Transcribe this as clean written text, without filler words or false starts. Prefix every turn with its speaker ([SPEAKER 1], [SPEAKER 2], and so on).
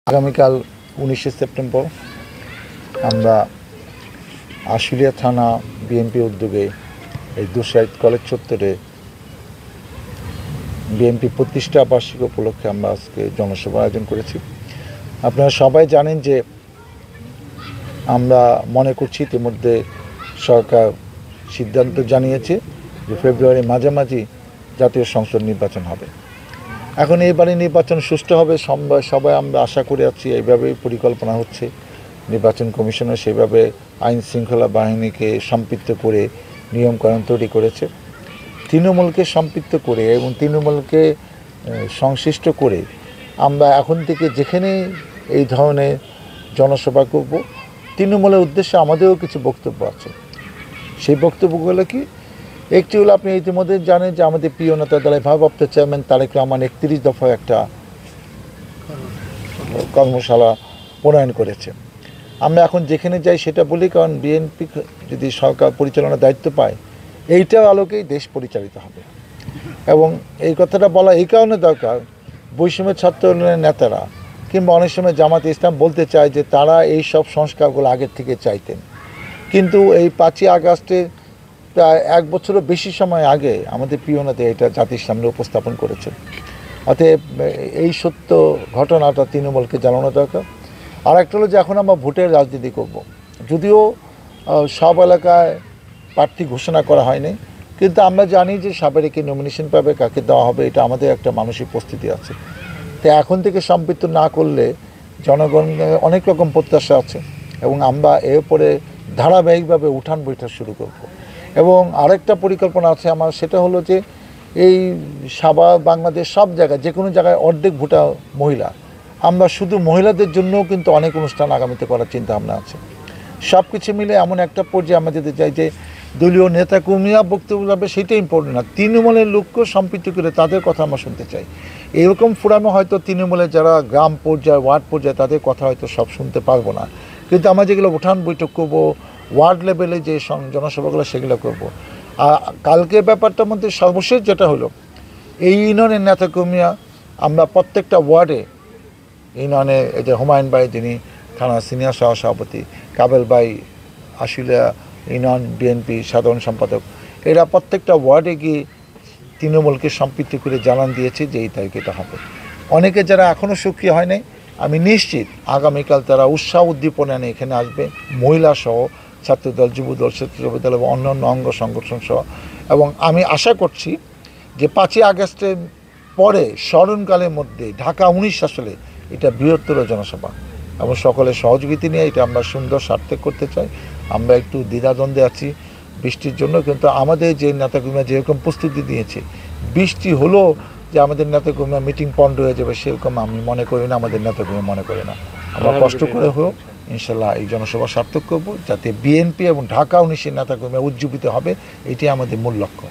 [SPEAKER 1] আগামীকাল 19শে সেপ্টেম্বর আমরা আশুলিয়া থানা বিএনপি উদ্যোগে এই দুসাইদ কলেজ চত্বরে বিএনপি প্রতিষ্ঠা বার্ষিকী উপলক্ষে আমরা আজকে জনসভা আয়োজন করেছি। আপনারা সবাই জানেন যে আমরা মনে করছি ইতিমধ্যে সরকার সিদ্ধান্ত জানিয়েছে যে ফেব্রুয়ারি মাঝামাঝি জাতীয় সংসদ নির্বাচন হবে। এখন এইবারে নির্বাচন সুষ্ঠু হবে সবাই আমরা আশা করে আছি। এইভাবেই পরিকল্পনা হচ্ছে। নির্বাচন কমিশনার সেভাবে আইন শৃঙ্খলা বাহিনীকে সম্পৃক্ত করে নিয়মকানুন তৈরি করেছে। তৃণমূলকে সম্পৃক্ত করে এবং তৃণমূলকে সংশ্লিষ্ট করে আমরা এখন থেকে যেখানে এই ধরনের জনসভা করব, তৃণমূলের উদ্দেশ্যে আমাদেরও কিছু বক্তব্য আছে। সেই বক্তব্যগুলো কি? একটি হলো, আপনি ইতিমধ্যে জানেন যে আমাদের প্রিয় নেতা দলের ভারপ্রাপ্ত চেয়ারম্যান তারেক রহমান 31 দফা একটা কর্মশালা প্রণয়ন করেছে। আমরা এখন যেখানে যাই সেটা বলি, কারণ বিএনপি যদি সরকার পরিচালনার দায়িত্ব পায়, এইটার আলোকেই দেশ পরিচালিত হবে। এবং এই কথাটা বলা এই কারণে দরকার, বৈষম্য ছাত্র আন্দোলনের নেতারা কিংবা অনেক সময় জামাতে ইসলাম বলতে চায় যে তারা এই সব সংস্কারগুলো আগের থেকে চাইতেন, কিন্তু এই 5ই আগস্টে প্রায় 1 বছরও বেশি সময় আগে আমাদের প্রিয় নেতা এটা জাতির সামনে উপস্থাপন করেছেন। অতএব এই সত্য ঘটনাটা তৃণমূলকে জানানো দরকার। আর একটা হলো যে এখন আমরা ভোটের রাজনীতি করব। যদিও সব এলাকায় প্রার্থী ঘোষণা করা হয়নি, কিন্তু আমরা জানি যে সাবেকে নমিনেশন পাবে, কাকে দেওয়া হবে, এটা আমাদের একটা মানসিক প্রস্তুতি আছে। তো এখন থেকে সম্পৃক্ত না করলে জনগণের অনেক রকম প্রত্যাশা আছে এবং আমরা এর উপরে ধারাবাহিকভাবে উঠান বৈঠক শুরু করব। এবং আরেকটা পরিকল্পনা আছে আমার, সেটা হলো যে এই সাবা বাংলাদেশ সব জায়গায় যে কোনো জায়গায় অর্ধেক ভোটার মহিলা, আমরা শুধু মহিলাদের জন্যও কিন্তু অনেক অনুষ্ঠান আগামীতে করার চিন্তা ভাবনা আছে। সব কিছু মিলে এমন একটা পর্যায়ে আমরা যেতে চাই যে দলীয় নেতাকর্মীরা বক্তব্য যাবে সেটা ইম্পর্টেন্ট না, তৃণমূলের লোককেও সম্পৃক্ত করে তাদের কথা আমরা শুনতে চাই। এরকম ফোরামে হয়তো তৃণমূলের যারা গ্রাম পর্যায়ে ওয়ার্ড পর্যায়ে তাদের কথা হয়তো সব শুনতে পারবো না, কিন্তু আমরা যেগুলো উঠান বৈঠক করবো, ওয়ার্ড লেভেলে যে জনসভাগুলো সেগুলো করব। আর কালকের ব্যাপারটার মধ্যে সর্বশেষ যেটা হলো, এই ইউনিয়নের নেতাকর্মীরা আমরা প্রত্যেকটা ওয়ার্ডে, ইউনিয়নে এই যে হুমায়ুন ভাই যিনি থানা সিনিয়র সহসভাপতি, কাবেল ভাই আশুলিয়া ইউনিয়ন বিএনপি সাধারণ সম্পাদক, এরা প্রত্যেকটা ওয়ার্ডে গিয়ে তৃণমূলকে সম্পৃক্ত করে জানান দিয়েছে যে এই তারিখে এটা হবে। অনেকে যারা এখনও সক্রিয় হয় নাই, আমি নিশ্চিত আগামীকাল তারা উৎসাহ উদ্দীপনা নিয়ে এখানে আসবে, মহিলা সহ, ছাত্রদল, যুবদল, স্বেচ্ছাসেবক এবং অন্যান্য অঙ্গ সংগঠন সহ। এবং আমি আশা করছি যে 5ই আগস্টের পরে স্মরণকালের মধ্যে ঢাকা 19 আসলে এটা বৃহত্তর জনসভা এবং সকলের সহযোগিতা নিয়ে এটা আমরা সুন্দর সার্থক করতে চাই। আমরা একটু দ্বিধাদ্বন্দ্বে আছি বৃষ্টির জন্য, কিন্তু আমাদের যে নেতাকর্মীরা যেরকম প্রস্তুতি দিয়েছে, বৃষ্টি হলো যে আমাদের নেতাকর্মীরা মিটিং পন্ড হয়ে যাবে সেরকম আমি মনে করি না, আমাদের নেতাকর্মী মনে করে না। আমরা কষ্ট করে হোক ইনশাল্লাহ এই জনসভা সার্থক করব, যাতে বিএনপি এবং ঢাকা 19-এর নেতাকর্মীরা উজ্জীবিত হবে, এটি আমাদের মূল লক্ষ্য।